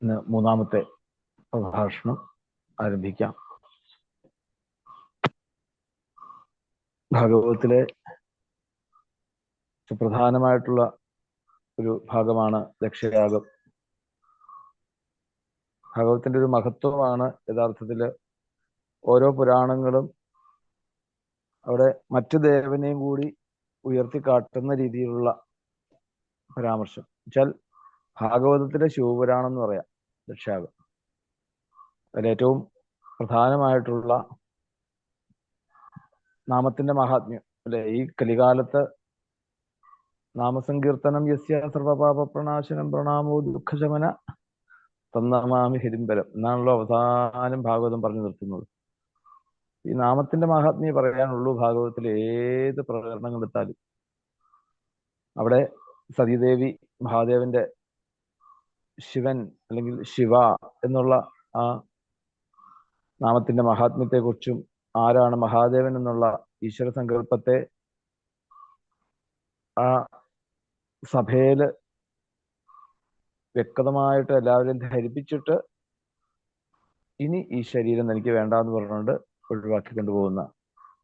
ഇന്ന് മൂന്നാമത്തെ പ്രഭാഷണം ആരംഭിക്കാം. ഭാഗവതത്തിലെ സുപ്രധാനമായിട്ടുള്ള ഒരു ഭാഗമാണ് ദക്ഷയാഗം. ഭാഗവതത്തിന്റെ ഒരു മഹത്വമാണ് യഥാർത്ഥത്തിൽ ഓരോ പുരാണങ്ങളും അവിടെ മറ്റു ദേവനെയും കൂടി ഉയർത്തിക്കാട്ടുന്ന രീതിയിലുള്ള പരാമർശം. വെച്ചാൽ ഭാഗവതത്തിലെ ശിവപുരാണം എന്ന് പറയാം ദക്ഷയാഗം. അതിലേറ്റവും പ്രധാനമായിട്ടുള്ള നാമത്തിന്റെ മഹാത്മ്യം അല്ലെ. ഈ കലികാലത്ത് നാമസങ്കീർത്തനം യസ്യ സർവപാപ പ്രണാശനം പ്രണാമോ ദുഃഖശമന തന്നമാമി ഹിരിമ്പലം എന്നാണല്ലോ അവസാനം ഭാഗവതം പറഞ്ഞു നിർത്തുന്നത്. ഈ നാമത്തിന്റെ മഹാത്മ്യം പറയാനുള്ളൂ ഭാഗവതത്തിൽ. ഏത് പ്രകടനങ്ങൾ എടുത്താലും അവിടെ സതീദേവി മഹാദേവന്റെ ശിവൻ അല്ലെങ്കിൽ ശിവ എന്നുള്ള ആ നാമത്തിന്റെ മഹാത്മ്യത്തെക്കുറിച്ചും ആരാണ് മഹാദേവൻ എന്നുള്ള ഈശ്വര സങ്കല്പത്തെ ആ സഭയില് വ്യക്തമായിട്ട് എല്ലാവരെയും ധരിപ്പിച്ചിട്ട് ഇനി ഈ ശരീരം എനിക്ക് വേണ്ടാന്ന് പറഞ്ഞുകൊണ്ട് ഒഴിവാക്കി കൊണ്ടുപോകുന്ന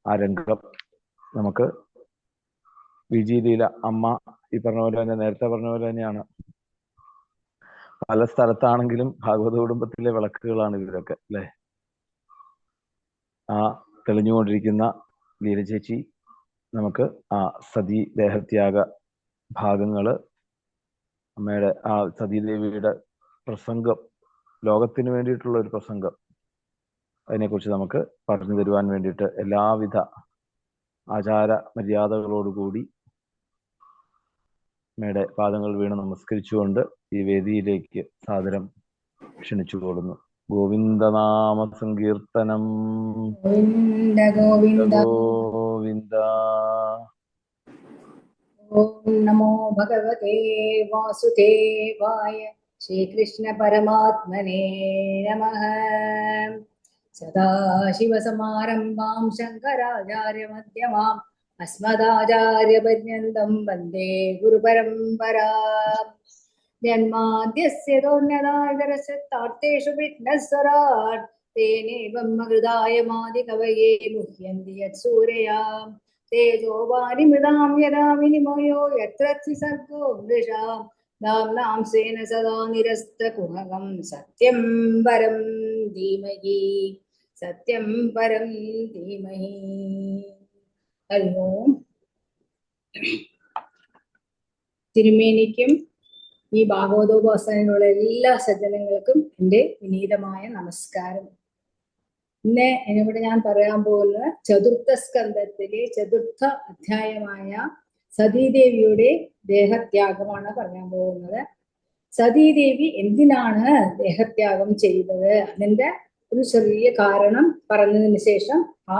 ആ രംഗം നമുക്ക് വിജയലീല അമ്മ ഈ പറഞ്ഞ പോലെ തന്നെ, നേരത്തെ പറഞ്ഞ പോലെ തന്നെയാണ്. പല സ്ഥലത്താണെങ്കിലും ഭാഗവത കുടുംബത്തിലെ വിളക്കുകളാണ് ഇവരൊക്കെ അല്ലെ. ആ തെളിഞ്ഞുകൊണ്ടിരിക്കുന്ന ലീലചേച്ചി നമുക്ക് ആ സതീ ദേഹത്യാഗ ഭാഗങ്ങള്, അമ്മയുടെ ആ സതീദേവിയുടെ പ്രസംഗം, ലോകത്തിന് വേണ്ടിയിട്ടുള്ള ഒരു പ്രസംഗം, അതിനെക്കുറിച്ച് നമുക്ക് പറഞ്ഞു തരുവാൻ വേണ്ടിയിട്ട് എല്ലാവിധ ആചാര മര്യാദകളോടുകൂടി അമ്മയുടെ പാദങ്ങൾ വീണ് നമസ്കരിച്ചുകൊണ്ട് ഈ വേദിയിലേക്ക് സാദരം ക്ഷണിച്ചുകൊള്ളുന്നു. ഗോവിന്ദനാമ സങ്കീർത്തനം ഗോവിന്ദ ഗോവിന്ദ ഗോവിന്ദ. ഓം നമോ ഭഗവതേ വാസുദേവായ ശ്രീകൃഷ്ണ പരമാത്മനേ നമഃ. സദാശിവസമാരംഭാം ശങ്കരാചാര്യമധ്യമാം അസ്മദാചാര്യപര്യന്തം വന്ദേ ഗുരുപരമ്പരാം. ജന്മാദ്യസ്യ തോന്നതാദരസത്താർത്തേഷു വിഘ്നസ്വരാട് തേനേ ബ്രഹ്മഹൃദായമാദികവയേ മുഹ്യന്തി യത്സൂരയാം തേജോവാരിമൃതാം യദാ വിനിമയോ യത്ര സർഗോ വൃഷാം ധാംനാം സ്വേന സദാ നിരസ്തകുഹകം സത്യം പരം ധീമഹി സത്യം പരം ധീമഹി. ഹരി ഓം. തിരുമേനിക്കും ഈ ഭാഗവതോപാസനയിലുള്ള എല്ലാ സജ്ജനങ്ങൾക്കും എൻ്റെ വിനീതമായ നമസ്കാരം. ഇന്ന് ഇവിടെ ഞാൻ പറയാൻ പോകുന്ന ചതുർത്ഥ സ്കന്ധത്തിലെ ചതുർത്ഥ അധ്യായമായ സതീദേവിയുടെ ദേഹത്യാഗമാണ് പറയാൻ പോകുന്നത്. സതീദേവി എന്തിനാണ് ദേഹത്യാഗം ചെയ്തത്, അതിന്റെ ഒരു ചെറിയ കാരണം പറഞ്ഞതിന് ശേഷം ആ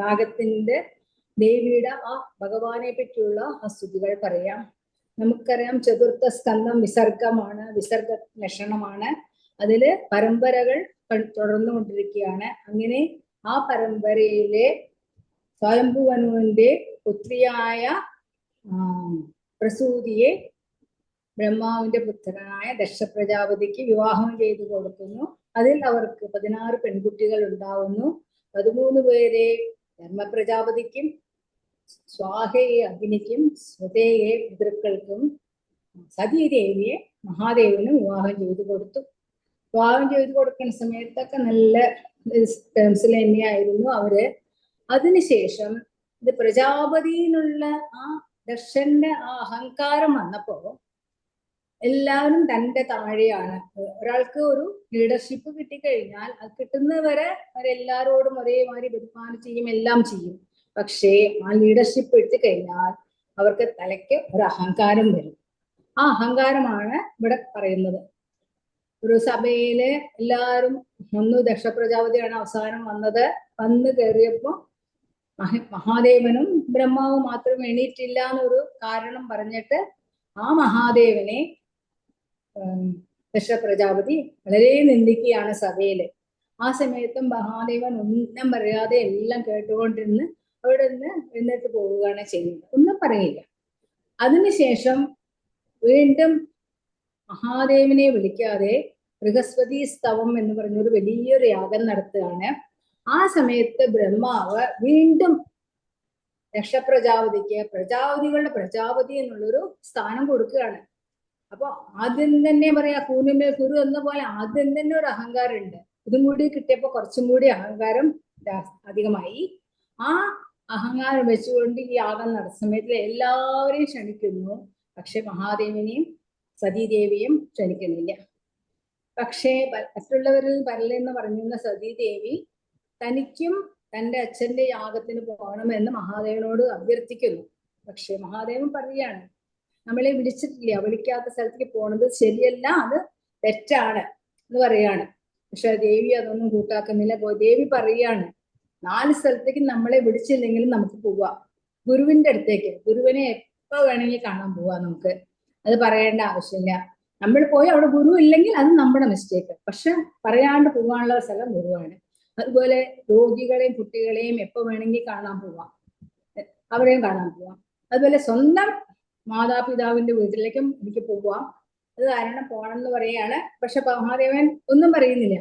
യാഗത്തിന്റെ ദേവിയുടെ ആ ഭഗവാനെ പറ്റിയുള്ള ആ സ്തുതികൾ പറയാം. നമുക്കറിയാം ചതുർത്ഥ സ്കന്ധം വിസർഗമാണ്, വിസർഗ ലക്ഷണമാണ്. അതില് പരമ്പരകൾ തുടർന്നുകൊണ്ടിരിക്കുകയാണ്. അങ്ങനെ ആ പരമ്പരയിലെ സ്വയംഭുവനുവിന്റെ പുത്രിയായ പ്രസൂതിയെ ബ്രഹ്മാവിന്റെ പുത്രനായ ദക്ഷ പ്രജാപതിക്ക് വിവാഹം ചെയ്തു കൊടുക്കുന്നു. അതിൽ അവർക്ക് 16 പെൺകുട്ടികൾ ഉണ്ടാവുന്നു. 13 പേരെ ധർമ്മപ്രജാപതിക്കും, സ്വാഹയെ അഗ്നിക്കും, സ്വതയെ പിതൃക്കൾക്കും, സതീദേവിയെ മഹാദേവനും വിവാഹം ചെയ്തു കൊടുത്തു. വിവാഹം ചെയ്തു കൊടുക്കുന്ന സമയത്തൊക്കെ നല്ല ടേംസിൽ തന്നെയായിരുന്നു അവര്. അതിനുശേഷം ഇത് പ്രജാപതിയിലുള്ള ആ ദക്ഷന്റെ ആ അഹങ്കാരം വന്നപ്പോ എല്ലാവരും തന്റെ താഴെയാണ്. ഒരാൾക്ക് ഒരു ലീഡർഷിപ്പ് കിട്ടിക്കഴിഞ്ഞാൽ അത് കിട്ടുന്നവരെ അവരെല്ലാരോടും ഒരേമാതിരി ബഹുമാനം ചെയ്യും, എല്ലാം ചെയ്യും. പക്ഷേ ആ ലീഡർഷിപ്പ് എടുത്തു കഴിഞ്ഞാൽ അവർക്ക് തലയ്ക്ക് ഒരു അഹങ്കാരം വരും. ആ അഹങ്കാരമാണ് ഇവിടെ പറയുന്നത്. ഒരു സഭയില് എല്ലാവരും ഒന്ന് ദക്ഷ പ്രജാപതിയാണ് അവസാനം വന്നത്. വന്ന് കയറിയപ്പോ മഹാദേവനും ബ്രഹ്മാവും മാത്രം എണീറ്റില്ല എന്നൊരു കാരണം പറഞ്ഞിട്ട് ആ മഹാദേവനെ ദക്ഷ പ്രജാപതി വളരെ നിന്ദിക്കുകയാണ് സഭയില്. ആ സമയത്തും മഹാദേവൻ ഒന്നും പറയാതെ എല്ലാം കേട്ടുകൊണ്ടിരുന്ന് അവിടെ നിന്ന് എഴുന്നേറ്റ് പോവുകയാണ് ചെയ്യുന്നത്, ഒന്നും പറയില്ല. അതിനുശേഷം വീണ്ടും മഹാദേവനെ വിളിക്കാതെ ബൃഹസ്പതി സ്തവം എന്ന് പറഞ്ഞൊരു വലിയൊരു യാഗം നടത്തുകയാണ്. ആ സമയത്ത് ബ്രഹ്മാവ് വീണ്ടും ദക്ഷപ്രജാപതിക്ക് പ്രജാപതികളുടെ പ്രജാപതി എന്നുള്ളൊരു സ്ഥാനം കൊടുക്കുകയാണ്. അപ്പൊ ആദ്യം തന്നെ പറയാ കൂനുമേ കുരു എന്ന പോലെ ആദ്യം തന്നെ ഒരു അഹങ്കാരം ഉണ്ട്. ഇതും കൂടി കിട്ടിയപ്പോ കുറച്ചും കൂടി അഹങ്കാരം അധികമായി. ആ അഹങ്കാരം വെച്ചുകൊണ്ട് ഈ യാഗം നടത്തുന്ന സമയത്ത് എല്ലാവരെയും ക്ഷണിക്കുന്നു. പക്ഷെ മഹാദേവനെയും സതീദേവിയും ക്ഷണിക്കുന്നില്ല. പക്ഷേ മറ്റുള്ളവരിൽ പരലെന്ന് പറഞ്ഞിരുന്ന സതീദേവി തനിക്കും തന്റെ അച്ഛന്റെ യാഗത്തിന് പോകണമെന്ന് മഹാദേവനോട് അഭ്യർത്ഥിക്കുന്നു. പക്ഷെ മഹാദേവൻ പറയുകയാണ്, നമ്മളെ വിളിച്ചിട്ടില്ല, വിളിക്കാത്ത സ്ഥലത്തേക്ക് പോണത് ശരിയല്ല, അത് തെറ്റാണ് എന്ന് പറയാണ്. പക്ഷെ ദേവി അതൊന്നും കൂട്ടാക്കുന്നില്ല. ദേവി പറയാണ്, 4 സ്ഥലത്തേക്ക് നമ്മളെ വിളിച്ചില്ലെങ്കിലും നമുക്ക് പോവാം. ഗുരുവിന്റെ അടുത്തേക്ക്, ഗുരുവിനെ എപ്പോ വേണമെങ്കിൽ കാണാൻ പോവാം നമുക്ക്. അത് പറയേണ്ട ആവശ്യമില്ല. നമ്മൾ പോയി അവിടെ ഗുരു ഇല്ലെങ്കിൽ അത് നമ്മുടെ മിസ്റ്റേക്ക്. പക്ഷെ പറയാണ്ട് പോകാനുള്ള സ്ഥലം ഗുരുവാണ്. അതുപോലെ രോഗികളെയും കുട്ടികളെയും എപ്പോ വേണമെങ്കിൽ കാണാൻ പോവാം, അവരെയും കാണാൻ പോവാം. അതുപോലെ സ്വന്തം മാതാപിതാവിന്റെ വീട്ടിലേക്കും എനിക്ക് പോവാം. അത് കാരണം പോകണം എന്ന് പറയാണ്. പക്ഷെ മഹാദേവൻ ഒന്നും പറയുന്നില്ല.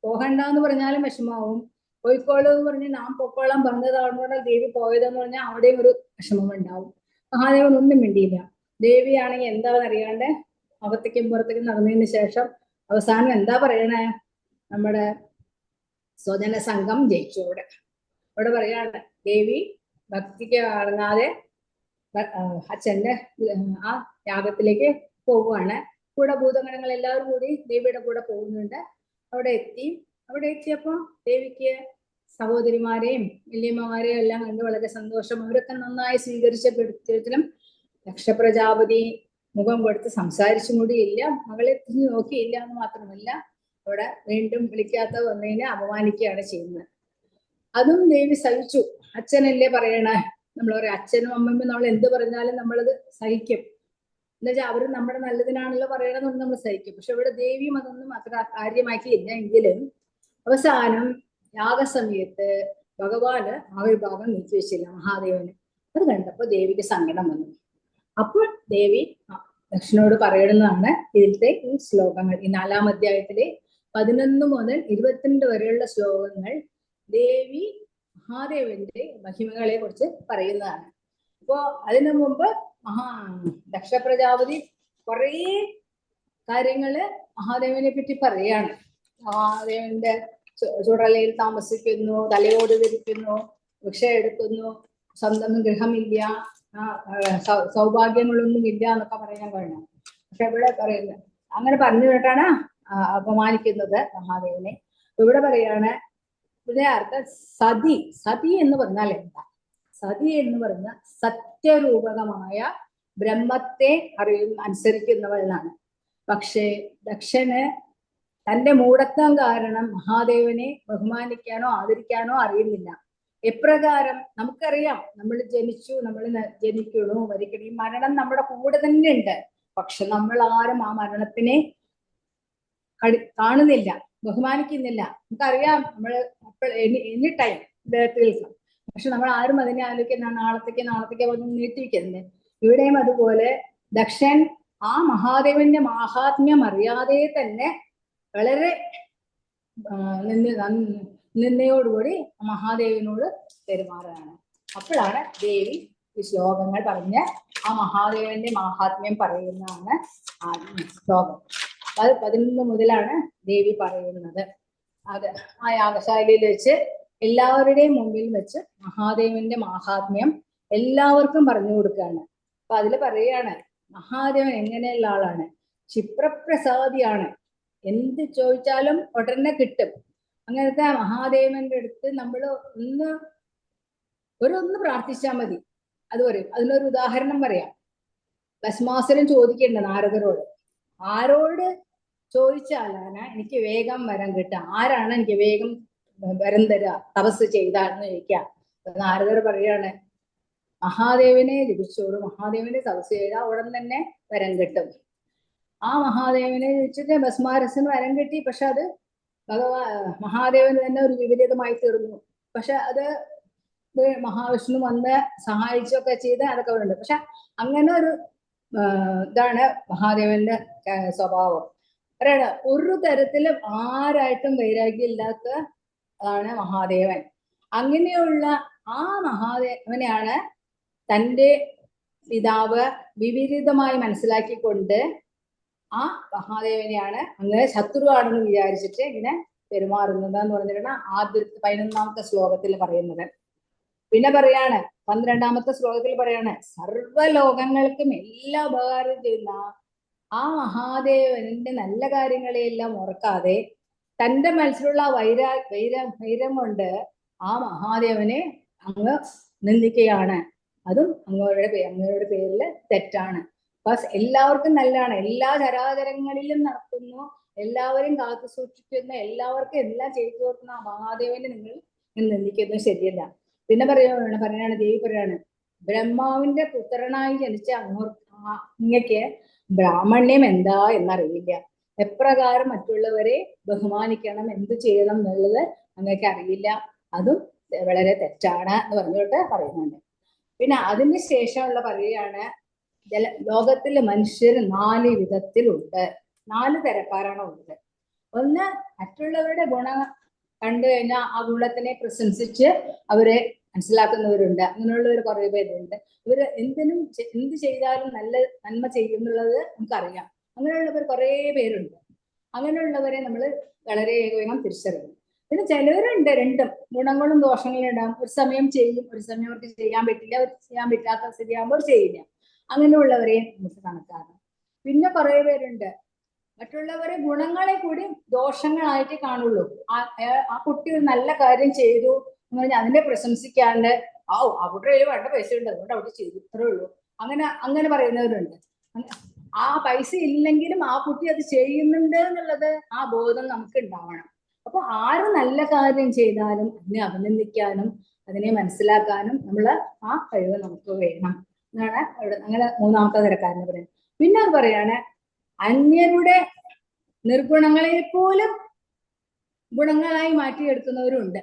പോകണ്ടെന്ന് പറഞ്ഞാലും വിഷമാവും. പോയിക്കോളൂ എന്ന് പറഞ്ഞ് നാം പൊക്കോളാൻ പറഞ്ഞതാണ് ദേവി പോയതെന്ന് പറഞ്ഞാൽ അവിടെയും ഒരു വിഷമം ഉണ്ടാവും. മഹാദേവൻ ഒന്നും മിണ്ടിയില്ല. ദേവിയാണെങ്കിൽ എന്താണെന്ന് അറിയാണ്ട് അകത്തേക്കും പുറത്തേക്കും നടന്നതിന് ശേഷം അവസാനം എന്താ പറയണേ, നമ്മുടെ സ്വജന സംഘം ജയിച്ചു. അവിടെ പറയാണ്, ദേവി ഭക്തിക്ക് അടങ്ങാതെ അച്ഛന്റെ ആ യാഗത്തിലേക്ക് പോവുകയാണ്. കൂടെ ഭൂതഗണങ്ങൾ എല്ലാവരും കൂടി ദേവിയുടെ കൂടെ പോകുന്നുണ്ട്. അവിടെ എത്തിയപ്പോ ദേവിക്ക് സഹോദരിമാരെയും വല്യമ്മമാരെയും എല്ലാം കണ്ട് വളരെ സന്തോഷം. അവരൊക്കെ നന്നായി സ്വീകരിച്ചപ്പെടുത്തിയതിലും ദക്ഷപ്രജാപതി മുഖം കൊടുത്ത് സംസാരിച്ചും കൂടിയില്ല, മകളെ തിരിഞ്ഞു നോക്കിയില്ല എന്ന് മാത്രമല്ല അവിടെ വീണ്ടും വിളിക്കാത്ത വന്നതിനെ അപമാനിക്കുകയാണ് ചെയ്യുന്നത്. അതും ദേവി സഹിച്ചു. അച്ഛനല്ലേ പറയണേ, നമ്മൾ പറയാം അച്ഛനും അമ്മയും നമ്മൾ എന്ത് പറഞ്ഞാലും നമ്മളത് സഹിക്കും. എന്നുവെച്ചാൽ അവർ നമ്മുടെ നല്ലതിനാണല്ലോ പറയണമെന്ന് നമ്മൾ സഹിക്കും. പക്ഷെ ഇവിടെ ദേവിയും അതൊന്നും അത്ര കാര്യമാക്കിയില്ല. എങ്കിലും അവസാനം യാഗസമയത്ത് ഭഗവാന് ആ ഒരു ഭാഗം നീക്കിവെച്ചില്ല മഹാദേവന്. അത് കണ്ടപ്പോ ദേവിക്ക് സങ്കടം വന്നു. അപ്പോൾ ദേവി ദക്ഷനോട് പറയണമെന്നാണ് ഇതിലത്തെ ഈ ശ്ലോകങ്ങൾ. ഈ 4-ാം അധ്യായത്തിലെ 11 മുതൽ 22 വരെയുള്ള ശ്ലോകങ്ങൾ ദേവി മഹാദേവന്റെ മഹിമകളെ കുറിച്ച് പറയുന്നതാണ്. അപ്പോ അതിനു മുമ്പ് ദക്ഷപ്രജാപതി കുറേ കാര്യങ്ങള് മഹാദേവനെ പറ്റി പറയാണ്. മഹാദേവന്റെ ചുടലയിൽ താമസിക്കുന്നു, തലയോട് ധരിക്കുന്നു, ഭിക്ഷ എടുക്കുന്നു, സ്വന്തം ഗൃഹമില്ല, സൗഭാഗ്യങ്ങളൊന്നും ഇല്ല എന്നൊക്കെ പറയാൻ കഴിയണം. പക്ഷെ ഇവിടെ പറയുന്നത് അങ്ങനെ പറഞ്ഞു കേട്ടാണ് അപമാനിക്കുന്നത് മഹാദേവനെ. ഇവിടെ പറയാണ്, ഇതിന്റെ അർത്ഥം സതി എന്ന് പറഞ്ഞാൽ എന്താ? സതി എന്ന് പറഞ്ഞ സത്യരൂപകമായ ബ്രഹ്മത്തെ അനുസരിക്കുന്നവളാണ്. പക്ഷേ ദക്ഷന് തന്റെ മൂഢത്വം കാരണം മഹാദേവനെ ബഹുമാനിക്കാനോ ആദരിക്കാനോ അറിയുന്നില്ല. എപ്രകാരം നമുക്കറിയാം, നമ്മൾ ജനിക്കണു മരിക്കണു, ഈ മരണം നമ്മുടെ കൂടെ തന്നെ ഉണ്ട്. പക്ഷെ നമ്മൾ ആരും ആ മരണത്തിനെ കാണുന്നില്ല, ബഹുമാനിക്കുന്നില്ല. നമുക്കറിയാം നമ്മൾ എനി ടൈം ദേഹത്തിൽ നിൽക്കാം. പക്ഷെ നമ്മൾ ആരും അതിനെ ആലോചിക്കുന്ന നാളത്തേക്ക് ഒന്നും നീട്ടിവെക്കുന്നില്ല. ഇവിടെയും അതുപോലെ ദക്ഷൻ ആ മഹാദേവന്റെ മാഹാത്മ്യം അറിയാതെ തന്നെ വളരെ നിന്നയോടുകൂടി മഹാദേവനോട് പെരുമാറാണ്. അപ്പോഴാണ് ദേവി ഈ ശ്ലോകങ്ങൾ പറഞ്ഞ് ആ മഹാദേവന്റെ മാഹാത്മ്യം പറയുന്നതാണ് ആ ശ്ലോകം. അത് 11 മുതലാണ് ദേവി പറയുന്നത്. അത് ആ യാഗശാലയിൽ വെച്ച് എല്ലാവരുടെയും മുമ്പിൽ വെച്ച് മഹാദേവന്റെ മാഹാത്മ്യം എല്ലാവർക്കും പറഞ്ഞു കൊടുക്കുകയാണ്. അപ്പൊ അതിൽ പറയാണ്, മഹാദേവൻ എങ്ങനെയുള്ള ആളാണ്? ക്ഷിപ്രപ്രസാദിയാണ്. എന്ത് ചോദിച്ചാലും ഉടനെ കിട്ടും. അങ്ങനത്തെ മഹാദേവന്റെ അടുത്ത് നമ്മൾ ഒന്ന് പ്രാർത്ഥിച്ചാൽ മതി, അത് പറയും. അതിനൊരു ഉദാഹരണം പറയാം. ഭസ്മാസുരൻ ചോദിക്കേണ്ട നാരദരോട്, ആരോട് ചോദിച്ചാലാണ് എനിക്ക് വേഗം വരം കിട്ടുക, ആരാണ് എനിക്ക് വേഗം വരം തരിക തപസ് ചെയ്താന്ന് ചോദിക്കാം. നാരദർ പറയാണ്, മഹാദേവനെ ജപിച്ചോളൂ, മഹാദേവനെ തപസ് ചെയ്താൽ ഉടൻ തന്നെ വരം കിട്ടും. ആ മഹാദേവനെ ജപിച്ചിട്ട് ഭസ്മാരസന് വരം കിട്ടി. പക്ഷെ അത് മഹാദേവന് തന്നെ ഒരു വിപരീതമായി തീർന്നു. പക്ഷെ അത് മഹാവിഷ്ണു വന്ന് സഹായിച്ചൊക്കെ ചെയ്ത് അതൊക്കെ ഉണ്ട്. പക്ഷെ അങ്ങനെ ഒരു ഇതാണ് മഹാദേവന്റെ സ്വഭാവം. പറയണ ഒരു തരത്തിലും ആരായിട്ടും വൈരാഗ്യം ഇല്ലാത്ത ആണ് മഹാദേവൻ. അങ്ങനെയുള്ള ആ മഹാദേവനെയാണ് തൻ്റെ പിതാവ് വിപരീതമായി മനസ്സിലാക്കിക്കൊണ്ട് ആ മഹാദേവനെയാണ് അങ്ങനെ ശത്രുവാണെന്ന് വിചാരിച്ചിട്ട് ഇങ്ങനെ പെരുമാറുന്നത് എന്ന് പറഞ്ഞിട്ടാണ് ആദ്യത്തെ 11ാമത്തെ ശ്ലോകത്തിൽ പറയുന്നത്. പിന്നെ പറയാണ് 12ാമത്തെ ശ്ലോകത്തിൽ പറയാണ് സർവ്വലോകങ്ങൾക്കും എല്ലാ ഉപകാരം ചെയ്യുന്ന ആ മഹാദേവന്റെ നല്ല കാര്യങ്ങളെയെല്ലാം ഓർക്കാതെ തന്റെ മനസ്സിലുള്ള വൈരം കൊണ്ട് ആ മഹാദേവനെ അങ്ങ് നിന്ദിക്കുകയാണ്. അതും അങ്ങയുടെ പേരിൽ തെറ്റാണ്. ബസ് എല്ലാവർക്കും നല്ലതാണ്, എല്ലാ ചരാചരങ്ങളിലും നടത്തുന്നു, എല്ലാവരും കാത്തു സൂക്ഷിക്കുന്ന, എല്ലാവർക്കും എല്ലാം ചെയ്തു കൊടുക്കുന്ന ആ മഹാദേവനെ നിങ്ങൾ നിന്ദിക്കുന്നത് ശരിയല്ല. പിന്നെ പറയാണ് ദേവി പറയാണ് ബ്രഹ്മാവിന്റെ പുത്രനായി ജനിച്ച അങ്ങക്ക് ബ്രാഹ്മണ്യം എന്താ എന്നറിയില്ല. എപ്രകാരം മറ്റുള്ളവരെ ബഹുമാനിക്കണം, എന്ത് ചെയ്യണം എന്നുള്ളത് അങ്ങക്ക് അറിയില്ല. അതും വളരെ തെറ്റാണ് എന്ന് പറഞ്ഞിട്ട് പറയുന്നുണ്ട്. പിന്നെ അതിന് ശേഷമുള്ള പറയുകയാണ് ലോകത്തിലെ മനുഷ്യർ 4 വിധത്തിലുണ്ട്, 4 തരക്കാരാണ് ഉള്ളത്. ഒന്ന്, മറ്റുള്ളവരുടെ ഗുണം കണ്ടു കഴിഞ്ഞാൽ ആ ഗുണത്തിനെ പ്രശംസിച്ച് അവരെ മനസ്സിലാക്കുന്നവരുണ്ട്. അങ്ങനെയുള്ളവർ കുറെ പേരുണ്ട്. ഇവര് എന്ത് ചെയ്താലും നന്മ ചെയ്യും എന്നുള്ളത് നമുക്കറിയാം. അങ്ങനെയുള്ളവർ കുറെ പേരുണ്ട്. അങ്ങനെയുള്ളവരെ നമ്മൾ വളരെ വേഗം തിരിച്ചറിയും. പിന്നെ ചിലവരുണ്ട് രണ്ടും, ഗുണങ്ങളും ദോഷങ്ങളും ഉണ്ടാകും. ഒരു സമയം ചെയ്യും, ഒരു സമയം അവർക്ക് ചെയ്യാൻ പറ്റില്ല, അവർ ചെയ്യാൻ പറ്റാത്ത സ്ഥിതിയാകുമ്പോൾ ചെയ്യില്ല. അങ്ങനെയുള്ളവരെ നമുക്ക് കണക്കാക്കാം. പിന്നെ കുറെ പേരുണ്ട് മറ്റുള്ളവരെ ഗുണങ്ങളെ കൂടി ദോഷങ്ങളായിട്ട് കാണുള്ളൂ. ആ കുട്ടി ഒരു നല്ല കാര്യം ചെയ്തു എന്ന് പറഞ്ഞാൽ അതിനെ പ്രശംസിക്കാണ്ട് അവിടെ വേണ്ട പൈസ ഉണ്ട് അതുകൊണ്ട് അവിടെ ചെയ്തു, ഇത്രേ ഉള്ളൂ, അങ്ങനെ പറയുന്നവരുണ്ട്. ആ പൈസ ഇല്ലെങ്കിലും ആ കുട്ടി അത് ചെയ്യുന്നുണ്ട് എന്നുള്ളത് ആ ബോധം നമുക്ക് ഉണ്ടാവണം. അപ്പൊ ആര് നല്ല കാര്യം ചെയ്താലും അതിനെ അഭിനന്ദിക്കാനും അതിനെ മനസ്സിലാക്കാനും ആ കഴിവ് നമുക്ക് വേണം എന്നാണ് അങ്ങനെ 3ാമത്തെ തരക്കാരന് പറയുന്നത്. പിന്നെ അത് പറയാണ് അന്യരുടെ നിർഗുണങ്ങളെ പോലും ഗുണങ്ങളായി മാറ്റിയെടുക്കുന്നവരുണ്ട്.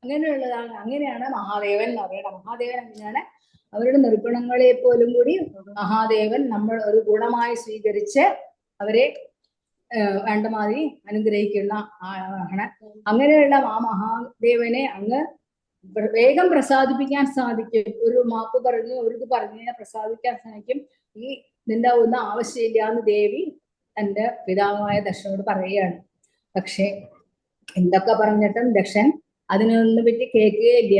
അങ്ങനെയാണ് മഹാദേവൻ എന്ന് പറയുന്നത്. മഹാദേവൻ അങ്ങനെയാണ് അവരുടെ നിർഗുണങ്ങളെ പോലും കൂടി മഹാദേവൻ നമ്മൾ ഒരു ഗുണമായി സ്വീകരിച്ച് അവരെ വേണ്ട മാതിരി അനുഗ്രഹിക്കുന്ന ആളാണ്. അങ്ങനെയുള്ള ആ മഹാദേവനെ അങ്ങ് വേഗം പ്രസാദിപ്പിക്കാൻ സാധിക്കും. ഒരു മാപ്പ് പറഞ്ഞു ഒരു ഇത് പറഞ്ഞു പ്രസാദിക്കാൻ സാധിക്കും. ഇതിന്റെ ഒന്നും ആവശ്യമില്ല എന്ന് ദേവി തന്റെ പിതാവായ ദക്ഷനോട് പറയുകയാണ്. പക്ഷെ എന്തൊക്കെ പറഞ്ഞിട്ടും ദക്ഷൻ അതിനൊന്നും പറ്റി കേൾക്കുകയില്ല.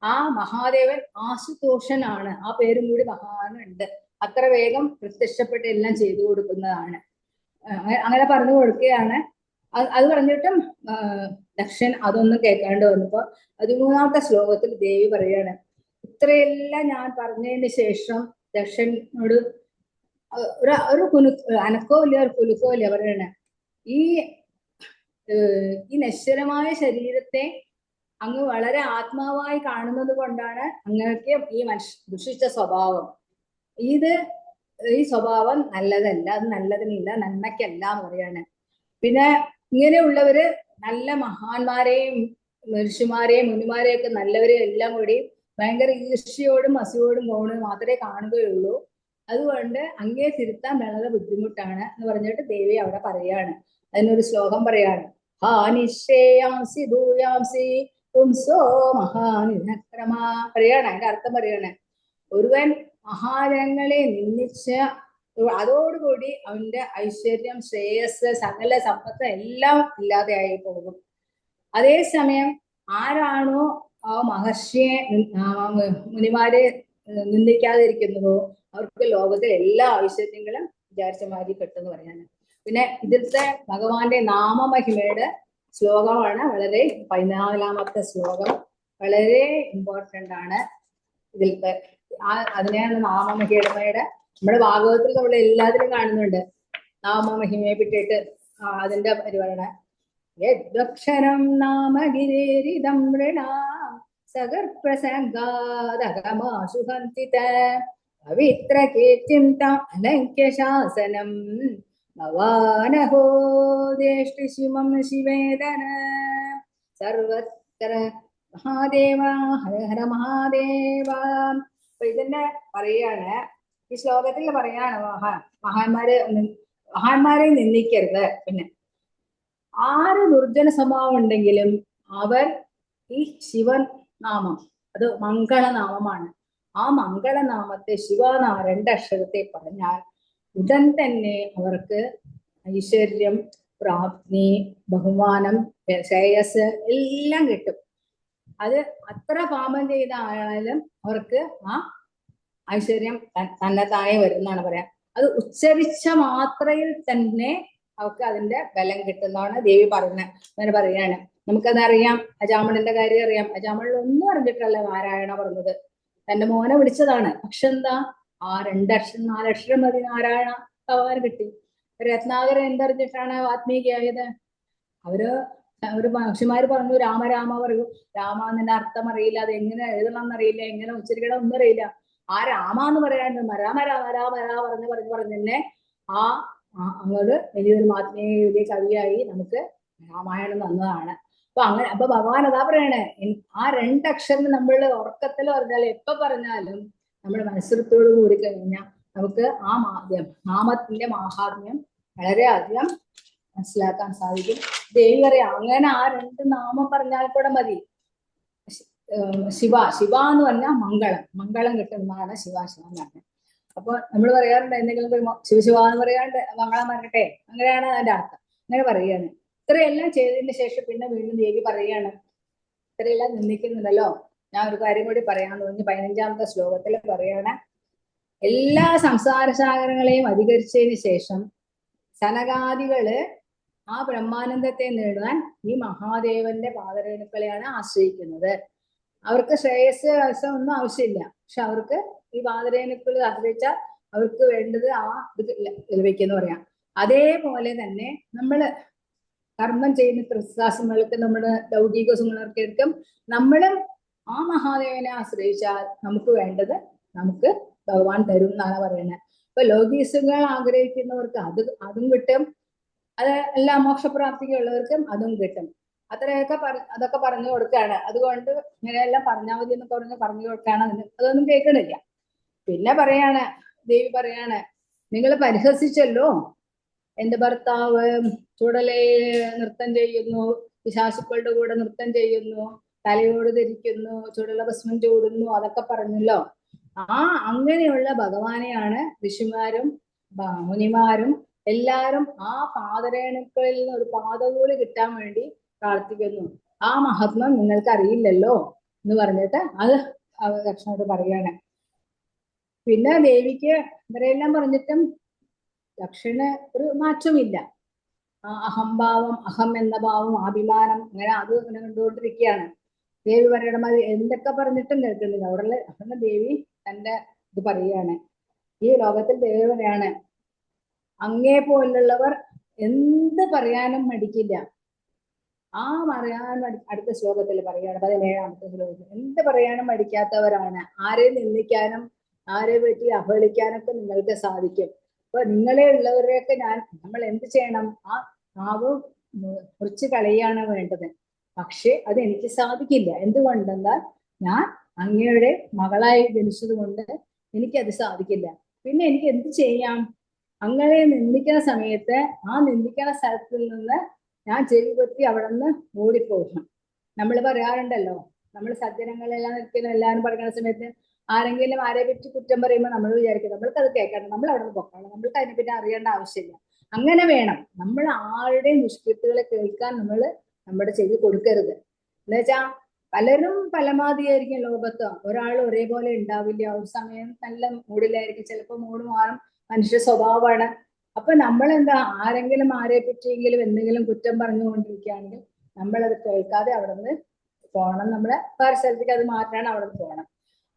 ആ മഹാദേവൻ ആശുതോഷനാണ്, ആ പേരും കൂടി മഹാനുണ്ട്. അത്ര വേഗം പ്രത്യക്ഷപ്പെട്ട് എല്ലാം ചെയ്തു കൊടുക്കുന്നതാണ്. അങ്ങനെ പറഞ്ഞു കൊടുക്കുകയാണ്. അത് പറഞ്ഞിട്ടും ദക്ഷൻ അതൊന്നും കേൾക്കാണ്ട് വന്നപ്പോ 13ാമത്തെ ശ്ലോകത്തിൽ ദേവി പറയാണ് ഇത്രയെല്ലാം ഞാൻ പറഞ്ഞതിന് ശേഷം ദക്ഷനോട് ഒരു അനക്കോ ഇല്ല ഒരു കുലുക്കോ ഇല്ല പറയണേ. ഈ നശ്വരമായ ശരീരത്തെ അങ്ങ് വളരെ ആത്മാവായി കാണുന്നത് കൊണ്ടാണ് അങ്ങക്ക് ഈ ദുഷിച്ച സ്വഭാവം. ഈ സ്വഭാവം നല്ലതല്ല, അത് നല്ലതിനില്ല, നന്മയ്ക്കല്ല എന്ന് പറയാണ്. പിന്നെ ഇങ്ങനെയുള്ളവര് നല്ല മഹാന്മാരെയും ഋഷിമാരെയും മുനിമാരെയും ഒക്കെ നല്ലവരെയും എല്ലാം കൂടി ഭയങ്കര ഈർഷ്യയോടും അസൂയോടും മാത്രമേ കാണുകയുള്ളൂ. അതുകൊണ്ട് അങ്ങേ തിരുത്താൻ വളരെ ബുദ്ധിമുട്ടാണ് എന്ന് പറഞ്ഞിട്ട് ദേവി അവിടെ പറയാണ്. അതിനൊരു ശ്ലോകം പറയാണ് ഹാനിശ്രേയാംസി ഭൂയാംസി പുംസോ മഹാനിധക്രമ പറയാണ്. അതിന്റെ അർത്ഥം പറയാണ് ഒരുവൻ മഹാജനങ്ങളെ നിന്ദിച്ച് അതോടുകൂടി അവന്റെ ഐശ്വര്യം ശ്രേയസ് സകല സമ്പത്ത് എല്ലാം ഇല്ലാതെയായി പോകും. അതേസമയം ആരാണോ ആ മഹർഷിയെ മുനിമാരെ നിന്ദിക്കാതിരിക്കുന്നതോ അവർക്ക് ലോകത്തിൽ എല്ലാ ഐശ്വര്യങ്ങളും വിചാരിച്ച മാതിരി കിട്ടുമെന്ന് പറയാണ്. പിന്നെ ഇതിലത്തെ ഭഗവാന്റെ നാമമഹിമയുടെ ശ്ലോകമാണ് വളരെ 14ാമത്തെ ശ്ലോകം. വളരെ ഇമ്പോർട്ടൻ്റ് ആണ്. ഇതിലത്തെ അതിനെയാണ് നാമമഹിമയുടെ നമ്മുടെ ഭാഗവതത്തിൽ നമ്മൾ എല്ലാത്തിലും കാണുന്നുണ്ട്. നാമമഹിമയെ പറ്റിയിട്ട് അതിന്റെ പരിപാടിയാണ് യദ്വക്ഷരം നാമഗിരേരിദം മൃണാം സഗർപ്രസംഗാദകമാശു ഹന്തിത പവിത്ര കീർത്തിം തം അലങ്ക്യ ശാസനം ഭവാനഹോ ദേഷ്ടിശിമം ശിവേദന സർവത്ര മഹാദേവ ഹര ഹര മഹാദേവ. അപ്പൊ ഇതിന്റെ പറയാണ്, ഈ ശ്ലോകത്തിൽ പറയാണ് മഹാന്മാര് മഹാന്മാരെ നിന്ദിക്കരുത്. പിന്നെ ആര് ദുർജന സ്വഭാവം ഉണ്ടെങ്കിലും അവർ ഈ ശിവൻ നാമം, അത് മംഗളനാമമാണ്. ആ മംഗളനാമത്തെ രണ്ടക്ഷരത്തെ പറഞ്ഞാൽ ഉടൻ തന്നെ അവർക്ക് ഐശ്വര്യം, പ്രാപ്തി, ബഹുമാനം, ശ്രേയസ് എല്ലാം കിട്ടും. അത് അത്ര പാപം ചെയ്ത ആയാലും അവർക്ക് ആ ഐശ്വര്യം തന്നെത്താനെ വരുന്നാണ് പറയാം. അത് ഉച്ചരിച്ച മാത്രയിൽ തന്നെ അവർക്ക് അതിന്റെ ബലം കിട്ടുന്നതാണ് ദേവി പറയുന്നത്. അങ്ങനെ പറയാണ്. നമുക്കതറിയാം, അജാമളന്റെ കാര്യം അറിയാം. അജാമളിൽ ഒന്നും അറിഞ്ഞിട്ടല്ല നാരായണ പറഞ്ഞത്, തന്റെ മോനെ വിളിച്ചതാണ്. പക്ഷെ എന്താ, ആ 2 അക്ഷരം 4 അക്ഷരം മതി നാരായണ ഭഗവാൻ കിട്ടി. രത്നാകരൻ എന്തറിഞ്ഞിട്ടാണ് വാത്മീകിയായത്? അവര് മഹർഷിമാര് പറഞ്ഞു രാമ രാമ പറയൂ. രാമ എന്നതിന്റെ അർത്ഥം അറിയില്ല, അത് എങ്ങനെ എഴുതണം എന്നറിയില്ല, എങ്ങനെ ഉച്ചരിക്കണം ഒന്നും അറിയില്ല. ആ രാമ എന്ന് പറയാണ്ട് രാമ രാമ രാമ രാ പറഞ്ഞ് തന്നെ ആ അങ്ങോട്ട് വലിയൊരു വലിയ കവിയായി നമുക്ക് രാമായണം തന്നതാണ്. അപ്പൊ ഭഗവാൻ അതാ പറയണേ, ആ 2 അക്ഷരം നമ്മൾ ഉറക്കത്തിൽ പറഞ്ഞാലും എപ്പോ പറഞ്ഞാലും നമ്മുടെ മനസ്സിലത്തോട് കൂടി കഴിഞ്ഞാൽ നമുക്ക് ആ നാമത്തിന്റെ മാഹാത്മ്യം വളരെയധികം മനസ്സിലാക്കാൻ സാധിക്കും. ദേവി പറയാം, അങ്ങനെ ആ 2 നാമം പറഞ്ഞാൽ കൂടെ മതി. ശിവ എന്ന് പറഞ്ഞാൽ മംഗളം കിട്ടുന്നതാണ് ശിവ എന്ന് പറഞ്ഞത്. അപ്പൊ നമ്മൾ പറയാറുണ്ട്, എന്തെങ്കിലും ശിവ എന്ന് പറയാണ്ട് മംഗളം വരട്ടെ, അങ്ങനെയാണ് അതിന്റെ അർത്ഥം. അങ്ങനെ പറയുകയാണ്. ഇത്രയെല്ലാം ചെയ്തതിന് ശേഷം പിന്നെ വീണ്ടും ദേവി പറയുകയാണ്, ഇത്രയെല്ലാം നിന്ദിക്കുന്നുണ്ടല്ലോ, ഞാൻ ഒരു കാര്യം കൂടി പറയാന്ന് പറഞ്ഞ് 15ാമത്തെ ശ്ലോകത്തിൽ പറയാണ്. എല്ലാ സംസാര സാഗരങ്ങളെയും അധികരിച്ചതിന് ശേഷം സനകാദികള് ആ ബ്രഹ്മാനന്ദത്തെ നേടുവാൻ ഈ മഹാദേവന്റെ പാദരേണുക്കളെയാണ് ആശ്രയിക്കുന്നത്. അവർക്ക് ശ്രേയസ് ഒന്നും ആവശ്യമില്ല. പക്ഷെ അവർക്ക് ഈ പാദരേണുക്കൾ ആശ്രയിച്ചാൽ അവർക്ക് വേണ്ടത് ആ ഇത് ലഭിക്കുന്നു പറയാം. അതേപോലെ തന്നെ നമ്മള് കർമ്മം ചെയ്യുന്ന ക്രിസ്താസങ്ങൾക്ക്, നമ്മുടെ ലൗകിക സുമർക്കും നമ്മളും ആ മഹാദേവനെ ആശ്രയിച്ചാൽ നമുക്ക് വേണ്ടത് നമുക്ക് ഭഗവാൻ തരും എന്നാണ് പറയുന്നത്. ഇപ്പൊ ലൗകികസുകൾ ആഗ്രഹിക്കുന്നവർക്ക് അതും കിട്ടും, അത് എല്ലാ മോക്ഷപ്രാപ്തിക്കുള്ളവർക്കും അതും കിട്ടും. അതൊക്കെ പറഞ്ഞു കൊടുക്കുകയാണ്. അതുകൊണ്ട് ഇങ്ങനെയെല്ലാം പറഞ്ഞാൽ മതി എന്നൊക്കെ പറഞ്ഞു കൊടുക്കുകയാണ്. അതൊന്നും കേൾക്കണില്ല. പിന്നെ പറയാണ്, ദേവി പറയാണ്, നിങ്ങൾ പരിഹസിച്ചല്ലോ, എന്റെ ഭർത്താവ് ചുടലെ നൃത്തം ചെയ്യുന്നു, പിശാചുക്കളുടെ കൂടെ നൃത്തം ചെയ്യുന്നു, തലയോട് ധരിക്കുന്നു, ചുടല ഭസ്മം ചൂടുന്നു, അതൊക്കെ പറഞ്ഞല്ലോ. അങ്ങനെയുള്ള ഭഗവാനെയാണ് ഋഷിമാരും മുനിമാരും എല്ലാരും ആ പാദരേണുക്കളിൽ നിന്ന് ഒരു പാദകൂലി കിട്ടാൻ വേണ്ടി പ്രാർത്ഥിക്കുന്നു. ആ മഹാത്മം നിങ്ങൾക്ക് അറിയില്ലല്ലോ എന്ന് പറഞ്ഞിട്ട് അത് ദക്ഷനോട് പറയാണ്. പിന്നെ ദേവിക്ക് ഇവരെല്ലാം പറഞ്ഞിട്ടും ദക്ഷന് ഒരു മാറ്റമില്ല. അഹംഭാവം, അഹം എന്ന ഭാവം, അഭിമാനം, അങ്ങനെ അത് ഇങ്ങനെ കണ്ടുകൊണ്ടിരിക്കുകയാണ്. ദേവി പറയണ മതി എന്തൊക്കെ പറഞ്ഞിട്ടും കേൾക്കുന്നില്ല. അവിടെ ദേവി തന്റെ ഇത് പറയുകയാണ്. ഈ ലോകത്തിൽ ദേവി പറയാണ്, അങ്ങേ പോലുള്ളവർ എന്ത് പറയാനും മടിക്കില്ല. ആ പറയാൻ അടുത്ത ശ്ലോകത്തിൽ പറയാണ്, 17ാമത്തെ ശ്ലോകത്തിൽ, എന്ത് പറയാനും മടിക്കാത്തവരാണ്. ആരെയും നിന്ദിക്കാനും ആരെ പറ്റി അവഹേളിക്കാനൊക്കെ നിങ്ങൾക്ക് സാധിക്കും. അപ്പൊ നിങ്ങളെ ഉള്ളവരെയൊക്കെ നമ്മൾ എന്ത് ചെയ്യണം? ആ നാവ് മുറിച്ച് കളയാണ് വേണ്ടത്. പക്ഷെ അത് എനിക്ക് സാധിക്കില്ല. എന്തുകൊണ്ടെന്നാൽ ഞാൻ അങ്ങയുടെ മകളായി ജനിച്ചത് കൊണ്ട് എനിക്കത് സാധിക്കില്ല. പിന്നെ എനിക്ക് എന്ത് ചെയ്യാം? അങ്ങനെ നിന്ദിക്കുന്ന സമയത്ത് ആ നിന്ദിക്കുന്ന സ്ഥലത്തിൽ നിന്ന് ഞാൻ ചെവി കൊത്തി അവിടെ നിന്ന് ഓടിപ്പോകണം. നമ്മൾ പറയാറുണ്ടല്ലോ, നമ്മൾ സജ്ജനങ്ങളെല്ലാം നിൽക്കുന്ന എല്ലാവരും പറയുന്ന സമയത്ത് ആരെങ്കിലും ആരെ പറ്റി കുറ്റം പറയുമ്പോൾ നമ്മൾ വിചാരിക്കും നമ്മൾക്ക് അത് കേൾക്കണം, നമ്മൾ അവിടെ നിന്ന് പൊക്കണം, നമ്മൾക്ക് അതിനെപ്പറ്റി അറിയേണ്ട ആവശ്യമില്ല. അങ്ങനെ വേണം. നമ്മൾ ആരുടെയും ദുഷ്കൃത്തുകളെ കേൾക്കാൻ നമ്മൾ നമ്മുടെ ചെവി കൊടുക്കരുത്. എന്നുവെച്ചാൽ പലരും പലമാതിയായിരിക്കും ലോകത്ത്, ഒരാൾ ഒരേപോലെ ഉണ്ടാവില്ല. ഒരു സമയം നല്ല മൂഡിലായിരിക്കും, ചിലപ്പോൾ മൂഡ് മാറും, മനുഷ്യ സ്വഭാവമാണ്. അപ്പൊ നമ്മൾ എന്താ, ആരെങ്കിലും ആരെ പറ്റിയെങ്കിലും എന്തെങ്കിലും കുറ്റം പറഞ്ഞുകൊണ്ടിരിക്കുകയാണെങ്കിൽ നമ്മളത് കേൾക്കാതെ അവിടെ നിന്ന് പോകണം. നമ്മുടെ പരിസരത്തേക്ക് അത് മാറ്റാൻ അവിടെ നിന്ന് പോകണം.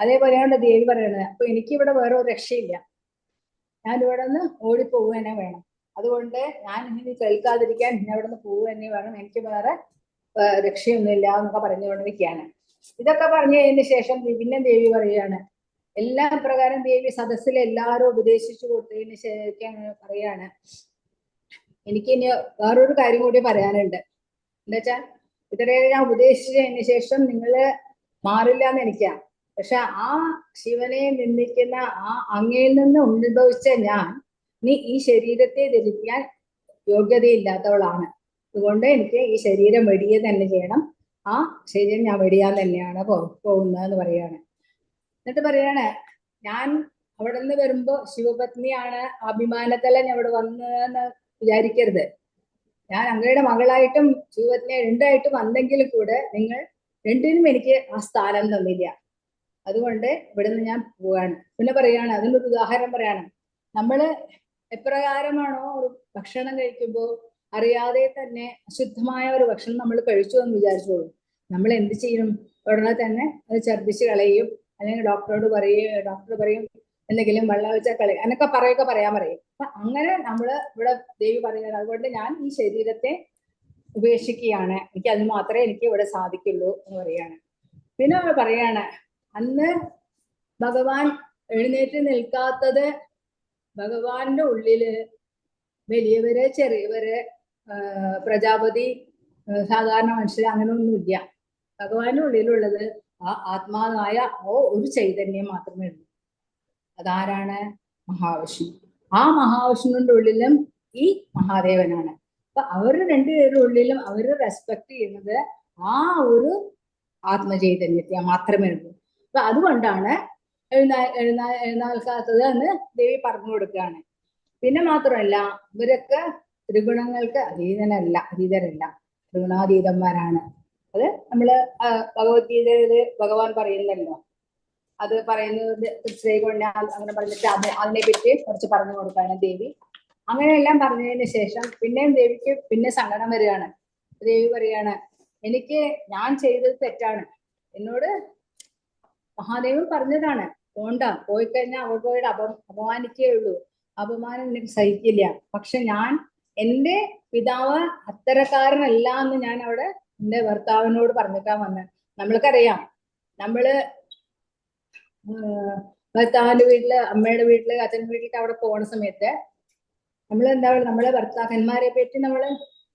അതേപോലെയാണ് ദേവി പറയുന്നത്. അപ്പൊ എനിക്കിവിടെ വേറെ ഒരു രക്ഷയില്ല, ഞാൻ ഇവിടെ നിന്ന് ഓടിപ്പോവുക തന്നെ വേണം. അതുകൊണ്ട് ഞാൻ ഇനി കേൾക്കാതിരിക്കാൻ ഇനി അവിടെ നിന്ന് പോവുക തന്നെ വേണം, എനിക്ക് വേറെ രക്ഷയൊന്നുമില്ല എന്നൊക്കെ പറഞ്ഞുകൊണ്ടിരിക്കുകയാണ്. ഇതൊക്കെ പറഞ്ഞു കഴിഞ്ഞതിന് ശേഷം പിന്നെ ദേവി പറയുകയാണ്, എല്ലാ പ്രകാരം ദേവി സദസ്സിലെ എല്ലാവരും ഉപദേശിച്ചു കൊടുത്തതിന് ശേഷം പറയാണ്, എനിക്ക് ഇനി വേറൊരു കാര്യം കൂടി പറയാനുണ്ട്. എന്താ വെച്ചാൽ ഇത്രയും ഞാൻ ഉപദേശിച്ചതിന് ശേഷം നിങ്ങള് മാറില്ല എന്ന് എനിക്കാണ്. പക്ഷെ ആ ശിവനെ നിന്ദിക്കുന്ന ആ അങ്ങയിൽ നിന്ന് ഉത്ഭവിച്ച ഞാൻ നീ ഈ ശരീരത്തെ ധരിക്കാൻ യോഗ്യതയില്ലാത്തവളാണ്. അതുകൊണ്ട് എനിക്ക് ഈ ശരീരം വെടിയെ തന്നെ ചെയ്യണം. ആ ശരീരം ഞാൻ വെടിയാൻ തന്നെയാണ് പോകുന്നതെന്ന് പറയാണ്. എന്നിട്ട് പറയാണ്, ഞാൻ അവിടെ നിന്ന് വരുമ്പോ ശിവപത്നിയാണ്, അഭിമാനത്തല്ല ഞാൻ ഇവിടെ വന്നതെന്ന് വിചാരിക്കരുത്. ഞാൻ അങ്ങയുടെ മകളായിട്ടും ശിവപത്നിയെ രണ്ടായിട്ടും വന്നെങ്കിൽ കൂടെ നിങ്ങൾ രണ്ടിനും എനിക്ക് ആ സ്ഥാനം തന്നില്ല. അതുകൊണ്ട് ഇവിടെ നിന്ന് ഞാൻ പോവാണ്. പിന്നെ പറയാണ്, അതിനൊരു ഉദാഹരണം പറയാണ്. നമ്മള് എപ്രകാരമാണോ ഒരു ഭക്ഷണം കഴിക്കുമ്പോൾ അറിയാതെ തന്നെ അശുദ്ധമായ ഒരു ഭക്ഷണം നമ്മൾ കഴിച്ചു എന്ന് വിചാരിച്ചോളൂ, നമ്മൾ എന്ത് ചെയ്യും? ഉടനെ തന്നെ അത് ഛർദ്ദിച്ച് കളയും, അല്ലെങ്കിൽ ഡോക്ടർ പറയും എന്തെങ്കിലും വെള്ളം വെച്ചാൽ കളയും, എന്നൊക്കെ പറയാൻ പറയും. അപ്പൊ അങ്ങനെ നമ്മള് ഇവിടെ ദേവി പറയുന്നത്, അതുകൊണ്ട് ഞാൻ ഈ ശരീരത്തെ ഉപേക്ഷിക്കുകയാണ്, എനിക്ക് അത് മാത്രമേ എനിക്ക് ഇവിടെ സാധിക്കുള്ളൂ എന്ന് പറയാണ്. പിന്നെ പറയാണ്, അന്ന് ഭഗവാൻ എഴുന്നേറ്റ് നിൽക്കാത്തത് ഭഗവാന്റെ ഉള്ളില് വലിയവര് ചെറിയവര് പ്രജാപതി സാധാരണ മനുഷ്യർ അങ്ങനെയൊന്നുമില്ല. ഭഗവാന്റെ ഉള്ളിലുള്ളത് ആ ആത്മാവായ ഒരു ചൈതന്യം മാത്രമേ ഉള്ളൂ. അതാരാണ്? മഹാവിഷ്ണു. ആ മഹാവിഷ്ണുവിന്റെ ഉള്ളിലും ഈ മഹാദേവനാണ്. അപ്പൊ അവരുടെ രണ്ടുപേരുടെ ഉള്ളിലും അവര് റെസ്പെക്ട് ചെയ്യുന്നത് ആ ഒരു ആത്മചൈതന്യത്തെ മാത്രമേ ഉള്ളൂ. അപ്പൊ അതുകൊണ്ടാണ് എഴുന്നേൽക്കാത്തത് എന്ന് ദേവി പറഞ്ഞു കൊടുക്കുകയാണ്. പിന്നെ മാത്രമല്ല, ഇവരൊക്കെ ത്രിഗുണങ്ങൾക്ക് അതീതരല്ല, ത്രിഗുണാതീതന്മാരാണ്. അത് നമ്മള് ഭഗവത്ഗീതയില് ഭഗവാൻ പറയുന്നല്ലോ, അത് പറയുന്നത് ശ്രീകുണ്ഠ അങ്ങനെ പറഞ്ഞിട്ട് അതിനെ പറ്റി കുറച്ച് പറഞ്ഞു കൊടുക്കുകയാണ് ദേവി. അങ്ങനെയെല്ലാം പറഞ്ഞതിന് ശേഷം പിന്നെയും ദേവിക്ക് പിന്നെ സങ്കടം വരികയാണ്. ദേവി പറയാണ്, എനിക്ക് ഞാൻ ചെയ്തത് തെറ്റാണ്, എന്നോട് മഹാദേവൻ പറഞ്ഞതാണ് പോയി കഴിഞ്ഞാൽ അവൾക്കോട് അപമാനിക്കേ ഉള്ളൂ, അപമാനം എനിക്ക് സഹിക്കില്ല. പക്ഷെ ഞാൻ എന്റെ പിതാവ് അത്തരക്കാരനല്ല എന്ന് ഞാൻ അവിടെ എന്റെ ഭർത്താവിനോട് പറഞ്ഞിട്ടാൻ വന്നത്. നമ്മൾക്കറിയാം, നമ്മള് ഭർത്താവിന്റെ വീട്ടില്, അമ്മയുടെ വീട്ടില്, അച്ഛൻ്റെ വീട്ടിലേക്ക് അവിടെ പോണ സമയത്ത് നമ്മൾ എന്താ പറയുക, നമ്മളെ ഭർത്താക്കന്മാരെ പറ്റി നമ്മള്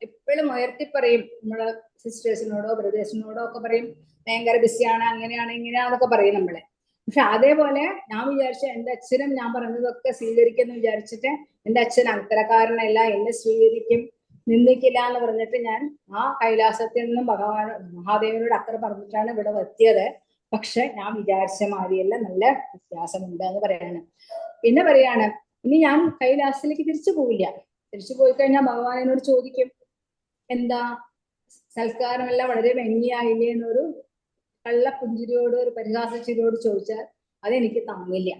എപ്പോഴും ഉയർത്തി പറയും. നമ്മളെ സിസ്റ്റേഴ്സിനോടോ ബ്രദേഴ്സിനോടോ ഒക്കെ പറയും, ഭയങ്കര ബിസിയാണ്, അങ്ങനെയാണ് ഇങ്ങനെയാന്നൊക്കെ പറയും നമ്മളെ. പക്ഷെ അതേപോലെ ഞാൻ വിചാരിച്ച എന്റെ അച്ഛനും ഞാൻ പറഞ്ഞതൊക്കെ സ്വീകരിക്കുമെന്ന് വിചാരിച്ചിട്ട് എന്റെ അച്ഛൻ അത്തരക്കാരനല്ല, എന്നെ സ്വീകരിക്കും, നിന്ദിക്കില്ല എന്ന് പറഞ്ഞിട്ട് ഞാൻ ആ കൈലാസത്തിൽ നിന്നും മഹാദേവനോട് അത്ര പറഞ്ഞിട്ടാണ് ഇവിടെ എത്തിയത്. പക്ഷെ ഞാൻ വിചാരിച്ച മാതിരിയല്ല, നല്ല വ്യത്യാസമുണ്ട് എന്ന് പറയാണ്. പിന്നെ പറയാണ്, ഇനി ഞാൻ കൈലാസത്തിലേക്ക് തിരിച്ചു പോവില്ല. തിരിച്ചു പോയി കഴിഞ്ഞാൽ ഭഗവാൻ എന്നോട് ചോദിക്കും, എന്താ സൽക്കാരമെല്ലാം വളരെ ഭംഗിയായില്ലേ എന്നൊരു കള്ളപ്പുഞ്ചിരിയോട്, ഒരു പരിഹാസ ചിരിയോട് ചോദിച്ചാൽ അതെനിക്ക് താങ്ങില്ല.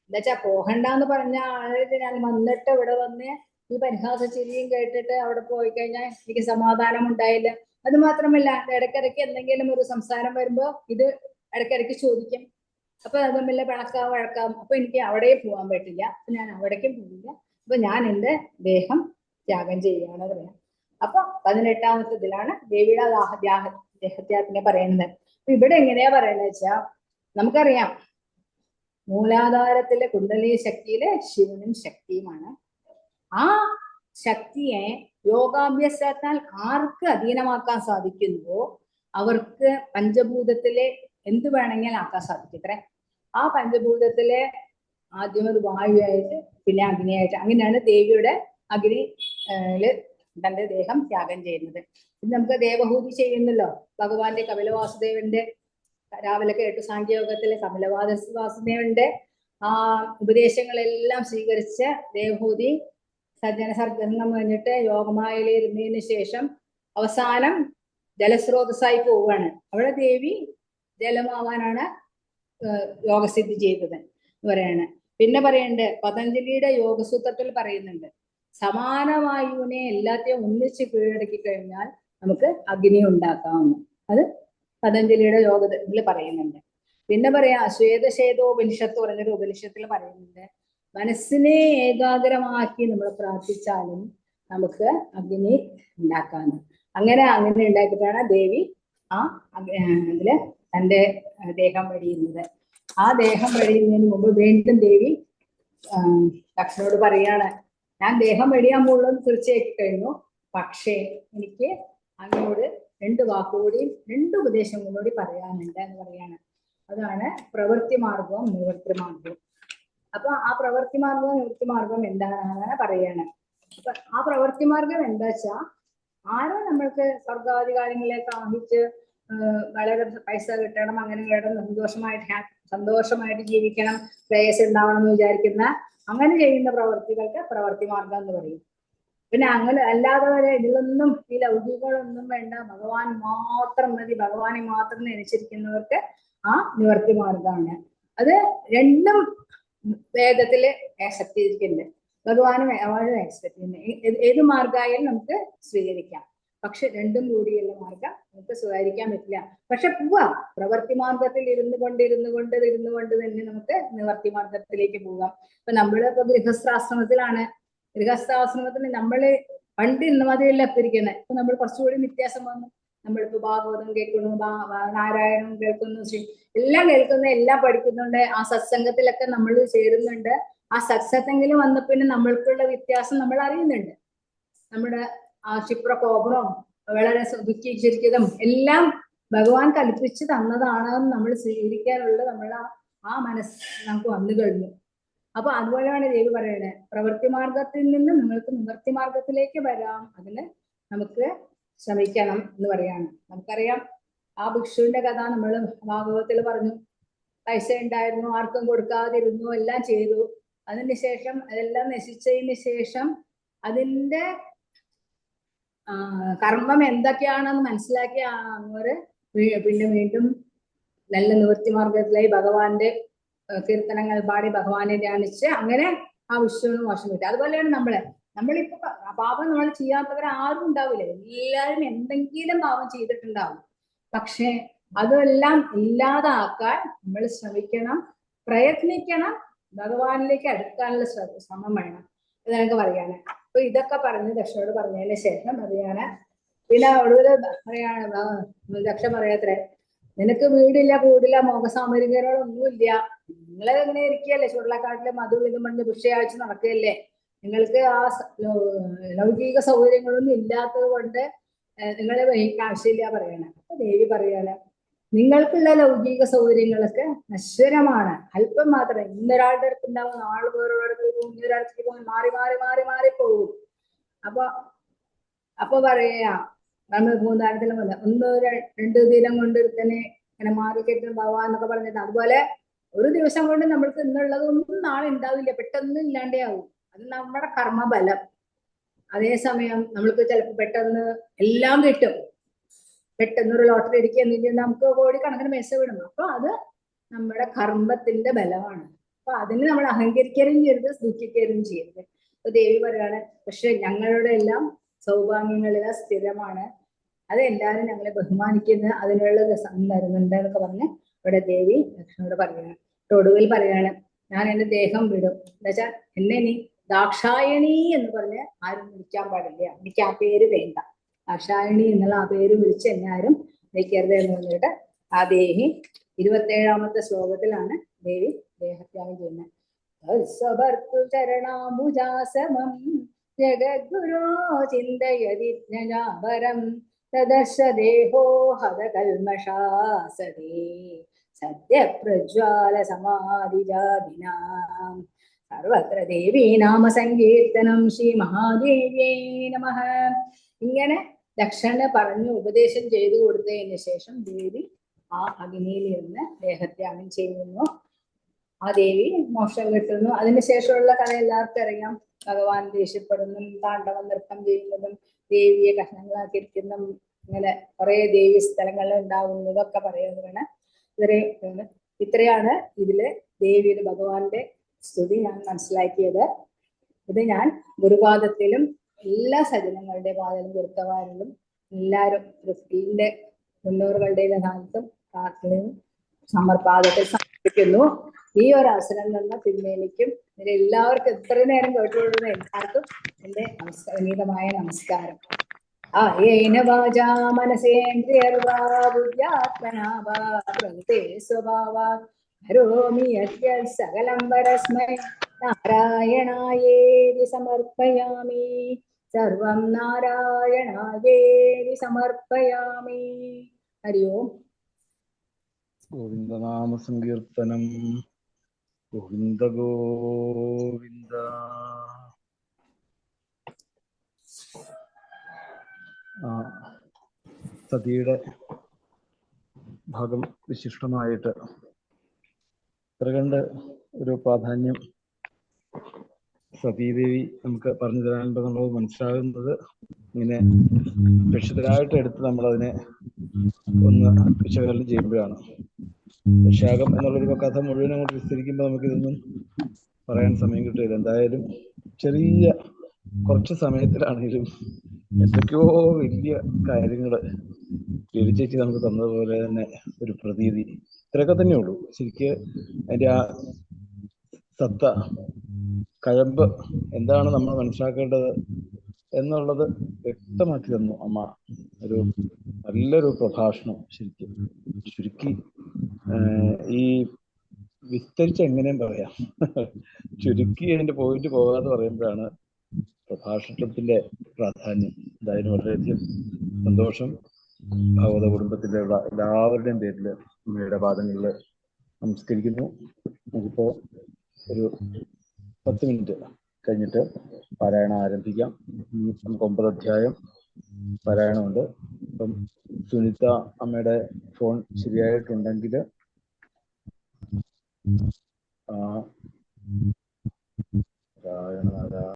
എന്താ വെച്ചാ പോകണ്ടെന്ന് പറഞ്ഞ ആളുകൾ ഞാൻ വന്നിട്ട് ഇവിടെ വന്ന് ഈ പരിഹാസ ചിരിയും കേട്ടിട്ട് അവിടെ പോയി കഴിഞ്ഞാൽ എനിക്ക് സമാധാനം ഉണ്ടായില്ല. അത് മാത്രമല്ല, ഇടയ്ക്കിടയ്ക്ക് എന്തെങ്കിലും ഒരു സംസാരം വരുമ്പോ ഇത് ഇടയ്ക്കിടയ്ക്ക് ചോദിക്കും. അപ്പൊ അത് തമ്മിൽ വഴക്കാം. അപ്പൊ എനിക്ക് അവിടെയും പോകാൻ പറ്റില്ല, അപ്പൊ ഞാൻ അവിടേക്കും പോകില്ല. അപ്പൊ ഞാൻ എന്റെ ദേഹം ത്യാഗം ചെയ്യുകയാണ് പറയാം. അപ്പൊ 18ാമത്തെ ഇതിലാണ് ദേവിയുടെ ദേഹത്യാഗത്തിനെ പറയുന്നത്. അപ്പൊ ഇവിടെ എങ്ങനെയാ പറയുന്നത് വെച്ചാ, നമുക്കറിയാം മൂലാധാരത്തിലെ കുണ്ടലിനി ശക്തിയിലെ ശിവനും ശക്തിയുമാണ്. ആ ശക്തിയെ യോഗാഭ്യാസത്താൽ ആർക്ക് അധീനമാക്കാൻ സാധിക്കുന്നുവോ അവർക്ക് പഞ്ചഭൂതത്തിലെ എന്ത് വേണമെങ്കിലും ആക്കാൻ സാധിക്കത്രേ. ആ പഞ്ചഭൂതത്തിലെ ആദ്യം ഒരു വായുവായിട്ട് പിന്നെ അഗ്നിയായിട്ട്, അങ്ങനെയാണ് ദേവിയുടെ അഗ്നിയില് തന്റെ ദേഹം ത്യാഗം ചെയ്യുന്നത്. ഇത് നമുക്ക് ദേവഹൂതി ചെയ്യുന്നല്ലോ. ഭഗവാന്റെ കപിലവാസുദേവന്റെ രാവിലെ കേട്ടു സാഖ്യയോഗത്തിലെ കപിലവാസുദേവന്റെ ആ ഉപദേശങ്ങളെല്ലാം സ്വീകരിച്ച് ദേവഹൂതി സജ്ജന സർജനം കഴിഞ്ഞിട്ട് യോഗമായയിലിരുന്നതിന് ശേഷം അവസാനം ജലസ്രോതസ്സായി പോവുകയാണ്. അവിടെ ദേവി ജലമാവാനാണ് യോഗസിദ്ധി ചെയ്തത് എന്ന് പറയാണ്. പിന്നെ പറയണ്ട്, പതഞ്ജലിയുടെ യോഗസൂത്രത്തിൽ പറയുന്നുണ്ട്, സമാനവായുവിനെ എല്ലാത്തെയും ഒന്നിച്ച് കീഴടക്കി കഴിഞ്ഞാൽ നമുക്ക് അഗ്നി ഉണ്ടാക്കാമെന്ന്. അത് പതഞ്ജലിയുടെ യോഗത്തിൽ പറയുന്നുണ്ട്. പിന്നെ പറയാ ശ്വേതശേതോപനിഷത്ത് പറഞ്ഞൊരു ഉപനിഷത്തിൽ പറയുന്നുണ്ട്, മനസ്സിനെ ഏകാഗ്രമാക്കി നമ്മൾ പ്രാർത്ഥിച്ചാലും നമുക്ക് അഗ്നി ഉണ്ടാക്കാമെന്ന്. അങ്ങനെ ഉണ്ടാക്കിയിട്ടാണ് ദേവി ആ ഇതില് തന്റെ ദേഹം വെടിയുന്നത്. ആ ദേഹം വെടിയുന്നതിന് മുമ്പ് വീണ്ടും ദേവി ദക്ഷനോട് പറയാണ്, ഞാൻ ദേഹം വെടിയാൻ പോകുന്നത് തീർച്ചയാക്കി കഴിഞ്ഞു, പക്ഷേ എനിക്ക് അങ്ങോട് 2 വാക്കുകൂടിയും 2 ഉപദേശം കൂടി പറയാനുണ്ട് എന്ന് പറയാണ്. അതാണ് പ്രവൃത്തി മാർഗവും നിവൃത്തി മാർഗവും. അപ്പൊ ആ പ്രവൃത്തി മാർഗവും നിവൃത്തി മാർഗവും എന്താണെന്ന് പറയാണ്. അപ്പൊ ആ പ്രവൃത്തി മാർഗം എന്താ വെച്ചാ, ആരോ നമ്മൾക്ക് സ്വർഗാധികാരങ്ങളിലേക്ക് ആഹിച്ച് വളരെ പൈസ കിട്ടണം, അങ്ങനെ വേണം, സന്തോഷമായിട്ട് ജീവിക്കണം, ശ്രേയസ് ഉണ്ടാവണം എന്ന് വിചാരിക്കുന്ന അങ്ങനെ ചെയ്യുന്ന പ്രവൃത്തികൾക്ക് പ്രവൃത്തി മാർഗം എന്ന് പറയും. പിന്നെ അങ്ങനെ അല്ലാതെ വരെ ഇതിലൊന്നും ഈ ലൗകികളൊന്നും വേണ്ട, ഭഗവാൻ മാത്രം മതി, ഭഗവാനെ മാത്രം നനച്ചിരിക്കുന്നവർക്ക് ആ നിവർത്തി മാർഗമാണ്. അത് രണ്ടും വേദത്തില് ആക്സെപ്റ്റ് ചെയ്തിട്ടുണ്ട്. ഭഗവാനും അവനും ആക്സെപ്റ്റ് ചെയ്യുന്നത് ഏത് മാർഗമായാലും നമുക്ക് സ്വീകരിക്കാം. പക്ഷെ രണ്ടും കൂടിയുള്ള മാർഗം നമുക്ക് സ്വീകരിക്കാൻ പറ്റില്ല. പക്ഷെ പോവാം, പ്രവൃത്തി മാർഗത്തിൽ ഇരുന്നു കൊണ്ട് തന്നെ നമുക്ക് നിവർത്തി മാർഗത്തിലേക്ക് പോകാം. ഇപ്പൊ നമ്മളിപ്പോ ഗൃഹസ്ഥാശ്രമത്തിലാണ്. ഗൃഹസ്ഥാശ്രമത്തിന് നമ്മള് പണ്ട് ഇന്ന മതിയല്ല എത്തിരിക്കുന്നത്. ഇപ്പൊ നമ്മൾ കുറച്ചുകൂടി വ്യത്യാസം വന്നു. നമ്മളിപ്പോ ഭാഗവതം കേൾക്കുന്നു, നാരായണം കേൾക്കുന്നു, എല്ലാം കേൾക്കുന്നു, എല്ലാം പഠിക്കുന്നുണ്ട്. ആ സത്സംഗത്തിലൊക്കെ നമ്മൾ ചേരുന്നുണ്ട്. ആ സത്സംഗത്തിൽ വന്ന പിന്നെ നമ്മൾക്കുള്ള വ്യത്യാസം നമ്മൾ അറിയുന്നുണ്ട്. നമ്മുടെ ആ ക്ഷിപ്രകോപവും വളരെ ദുഃഖിച്ചിരിക്കുന്നതും എല്ലാം ഭഗവാൻ കൽപ്പിച്ച് തന്നതാണെന്ന് നമ്മൾ സ്വീകരിക്കാനുള്ള നമ്മളെ ആ മനസ്സ് നമുക്ക് വന്നു കഴിഞ്ഞു. അപ്പൊ അതുപോലെയാണ് ദേവി പറയുന്നത്, പ്രവൃത്തി മാർഗത്തിൽ നിന്ന് നിങ്ങൾക്ക് നിവൃത്തി മാർഗത്തിലേക്ക് വരാം, അതിന് നമുക്ക് ശ്രമിക്കണം എന്ന് പറയാണ്. നമുക്കറിയാം ആ ഭിക്ഷുവിന്റെ കഥ നമ്മൾ ഭാഗവതത്തിൽ പറഞ്ഞു. പൈസ ഉണ്ടായിരുന്നു, ആർക്കും കൊടുക്കാതിരുന്നു, എല്ലാം ചെയ്തു. അതിനുശേഷം അതെല്ലാം നശിച്ചതിന് ശേഷം അതിന്റെ കർമ്മം എന്തൊക്കെയാണെന്ന് മനസ്സിലാക്കിയ അങ്ങോര് പിന്നെ വീണ്ടും നല്ല നിവൃത്തി മാർഗത്തിലായി ഭഗവാന്റെ കീർത്തനങ്ങൾ പാടി ഭഗവാനെ ധ്യാനിച്ച് അങ്ങനെ ആ വിശ്വന് മോശം കിട്ടും. അതുപോലെയാണ് നമ്മളിപ്പോ പാപം നമ്മൾ ചെയ്യാത്തവർ ആരും ഉണ്ടാവില്ല. എല്ലാവരും എന്തെങ്കിലും പാപം ചെയ്തിട്ടുണ്ടാവും. പക്ഷെ അതെല്ലാം ഇല്ലാതാക്കാൻ നമ്മൾ ശ്രമിക്കണം, പ്രയത്നിക്കണം, ഭഗവാനിലേക്ക് അടുക്കാനുള്ള ശ്രമം വേണം എന്നൊക്കെ പറയാണ്. അപ്പൊ ഇതൊക്കെ പറഞ്ഞ് ദക്ഷയോട് പറഞ്ഞതിന് ശേഷം പറയാണ്, പിന്നെ ഒടുവിൽ പറയാണ് ദക്ഷ പറയാത്രേ, നിനക്ക് വീടില്ല, കൂടില്ല, മോഹസാമരികകളൊന്നുമില്ല, നിങ്ങൾ എങ്ങനെ ഇരിക്കുകയല്ലേ, ചുരുളക്കാട്ടിലെ മധു ഇതും പറഞ്ഞ് ഭിക്ഷയാഴ്ച നടക്കുകയല്ലേ, നിങ്ങൾക്ക് ആ ലൗകിക സൗകര്യങ്ങളൊന്നും ഇല്ലാത്തത് കൊണ്ട് നിങ്ങളെ വഹിക്കാൻ ആവശ്യമില്ല പറയണം. അപ്പൊ ദേവി പറയാണ്, നിങ്ങൾക്കുള്ള ലൗകിക സൗകര്യങ്ങളൊക്കെ നശ്വരമാണ്, അല്പം മാത്രമേ. ഇന്നൊരാളുടെ അടുത്ത് ഉണ്ടാവും, നാളെ വേറൊരാളുടെ അടുത്ത് പോകും, ഇന്നൊരാൾക്ക് പോകും, മാറി മാറി മാറി മാറി പോകും. അപ്പൊ പറയാ നമ്മൾ പൂന്താനത്തിലും പോലെ 1-2 ദിനം കൊണ്ട് തന്നെ ഇങ്ങനെ മാറിക്കെട്ടുണ്ടാവുക എന്നൊക്കെ പറഞ്ഞിട്ട്, അതുപോലെ ഒരു ദിവസം കൊണ്ട് നമ്മൾക്ക് ഇന്നുള്ളതൊന്നും നാളെ ഉണ്ടാവില്ല, പെട്ടെന്ന് ഇല്ലാണ്ടേ ആവും. അത് നമ്മുടെ കർമ്മബലം. അതേസമയം നമ്മൾക്ക് ചിലപ്പോൾ പെട്ടെന്ന് എല്ലാം കിട്ടും, പെട്ടെന്ന് ഒരു ലോട്ടറി അടിക്കുക എന്നിട്ട് നമുക്ക് കോടിക്കണക്കിന് പൈസ വിടും. അപ്പൊ അത് നമ്മുടെ കർമ്മത്തിന്റെ ബലമാണ്. അപ്പൊ അതിന് നമ്മൾ അഹങ്കരിക്കലും ചെയ്യരുത്, ദുഃഖിക്കലും ചെയ്യരുത്. അപ്പൊ ദേവി പറയാണ്, പക്ഷെ ഞങ്ങളുടെ എല്ലാം സൗഭാഗ്യങ്ങളിലെ സ്ഥിരമാണ്, അത് എല്ലാവരും ഞങ്ങളെ ബഹുമാനിക്കുന്ന അതിനുള്ള തരുന്നുണ്ട് എന്നൊക്കെ പറഞ്ഞ് ഇവിടെ ദേവി ലക്ഷ്മണോട് പറയാണ്. ഒടുവിൽ പറയാണ്, ഞാൻ എന്റെ ദേഹം വിടും, എന്നുവെച്ചാൽ എന്നെ നീ ദാക്ഷായണി എന്ന് പറഞ്ഞ് ആരും വിളിക്കാൻ പാടില്ല, എനിക്ക് ആ പേര് വേണ്ട, ദാക്ഷായണി എന്നുള്ള ആ പേര് വിളിച്ച് എന്നെ ആരും വിളിക്കരുത് എന്ന് പറഞ്ഞിട്ട് ആ ദേവി 27ാമത്തെ ശ്ലോകത്തിലാണ് ദേവി ദേഹത്യാഗം ചെയ്യുന്നത്. ചരണാംബുജാസമം ജഗദ്ഗുരോ ചിന്തയതി ജ്ഞാപരം തദർശ ദേഹോ ഹതകൽമഷാസദേ സദ്യപ്രജ്വാല സമാധിജാതിനാം സർവത്ര ദേവീ നാമ സങ്കീർത്തനം ശ്രീ മഹാദേവ്യേ നമഃ. ഇങ്ങനെ ദക്ഷന് പറഞ്ഞു ഉപദേശം ചെയ്തു കൊടുത്തതിന് ശേഷം ദേവി ആ അഗ്നിയിൽ ഇരുന്ന് ദേഹത്യാഗം ചെയ്യുന്നു. ആ ദേവി മോക്ഷം കിട്ടുന്നു. അതിനുശേഷമുള്ള കഥ എല്ലാവർക്കും അറിയാം. ഭഗവാൻ ദേഷ്യപ്പെടുന്നതും താണ്ഡവ നൃത്തം ചെയ്യുന്നതും ദേവിയെ കഷ്ണങ്ങളാക്കിയിരിക്കുന്നതും ഇങ്ങനെ കുറെ ദേവി സ്ഥലങ്ങളിൽ ഉണ്ടാവുന്നതൊക്കെ പറയുന്നതാണ്. ഇത്രയാണ് ഇതില് ദേവിയുടെ ഭഗവാന്റെ സ്തുതി ഞാൻ മനസ്സിലാക്കിയത്. ഇത് ഞാൻ ഗുരുപാദത്തിലും എല്ലാ സജ്ജനങ്ങളുടെ പാദത്തിലും ഗുരുക്കന്മാരിലും എല്ലാവരും ക്രിസ്തുവിന്റെ മുന്നോറുകളുടെ സ്ഥാനത്തും പ്രാർത്ഥനയും പാദത്തിൽ സമർപ്പിക്കുന്നു. ഈ ഒരു അവസരം തന്ന തിരുമേനിക്കും എല്ലാവർക്കും എത്ര നേരം കേട്ടുകൊള്ളുന്ന എല്ലാവർക്കും എന്റെ വിനീതമായ നമസ്കാരം. ആയേന വാചാ മനസേന്ദ്രിയർവാ ബുദ്ധ്യാത്മനാ വാ പ്രകൃതേ സ്വഭാവാത് കരോമി യദ്യത് സകലം പരസ്മൈ നാരായണായേതി സമർപ്പയാമി. സർവം നാരായണായേതി സമർപ്പയാമി. ഹരി ഓം. ഗോവിന്ദനാമ സങ്കീർത്തനം. ഗോവിന്ദ ഗോവിന്ദ. സതിയുടെ ഭാഗം വിശിഷ്ടമായിട്ട് ഇത്ര കണ്ട് ഒരു പ്രാധാന്യം സതീദേവി നമുക്ക് പറഞ്ഞു തരാനുണ്ടെന്നുള്ളത് മനസ്സിലാകുന്നത് ഇങ്ങനെ രക്ഷിതരായിട്ട് എടുത്ത് നമ്മളതിനെ ഒന്ന് വിശകലനം ചെയ്യുമ്പോഴാണ്. വിശാഖം എന്നുള്ളൊരു കഥ മുഴുവൻ അങ്ങോട്ട് വിസ്തരിക്കുമ്പോൾ നമുക്കിതൊന്നും പറയാൻ സമയം കിട്ടില്ല. എന്തായാലും ചെറിയ കുറച്ച് സമയത്തിലാണെങ്കിലും എന്തൊക്കെയോ വലിയ കാര്യങ്ങള് ചേച്ചി നമുക്ക് തന്നതുപോലെ തന്നെ ഒരു പ്രതീതി. ഇത്രയൊക്കെ തന്നെ ഉള്ളൂ ശരിക്ക്. അതിന്റെ ആ സത്ത, കഴമ്പ് എന്താണ് നമ്മൾ മനസ്സിലാക്കേണ്ടത് എന്നുള്ളത് വ്യക്തമാക്കി തന്നു അമ്മ. ഒരു നല്ലൊരു പ്രഭാഷണം ശരിക്കും. ചുരുക്കി ഈ വിസ്തരിച്ച് എങ്ങനെയും പറയാം, ചുരുക്കി അതിന്റെ പോയിന്റ് പോകാതെ പറയുമ്പോഴാണ് പ്രഭാഷണത്തിന്റെ പ്രാധാന്യം. എന്തായാലും വളരെയധികം സന്തോഷം. ഭാഗവത കുടുംബത്തിലുള്ള എല്ലാവരുടെയും പേരിൽ അമ്മയുടെ പാദങ്ങളിൽ നമസ്കരിക്കുന്നു. നമുക്കിപ്പോ ഒരു 10 മിനിറ്റ് കഴിഞ്ഞിട്ട് പാരായണം ആരംഭിക്കാം. നമുക്ക് 9 അധ്യായം പാരായണമുണ്ട്. അപ്പം സുനിത അമ്മയുടെ ഫോൺ ശരിയായിട്ടുണ്ടെങ്കിൽ പാരായണം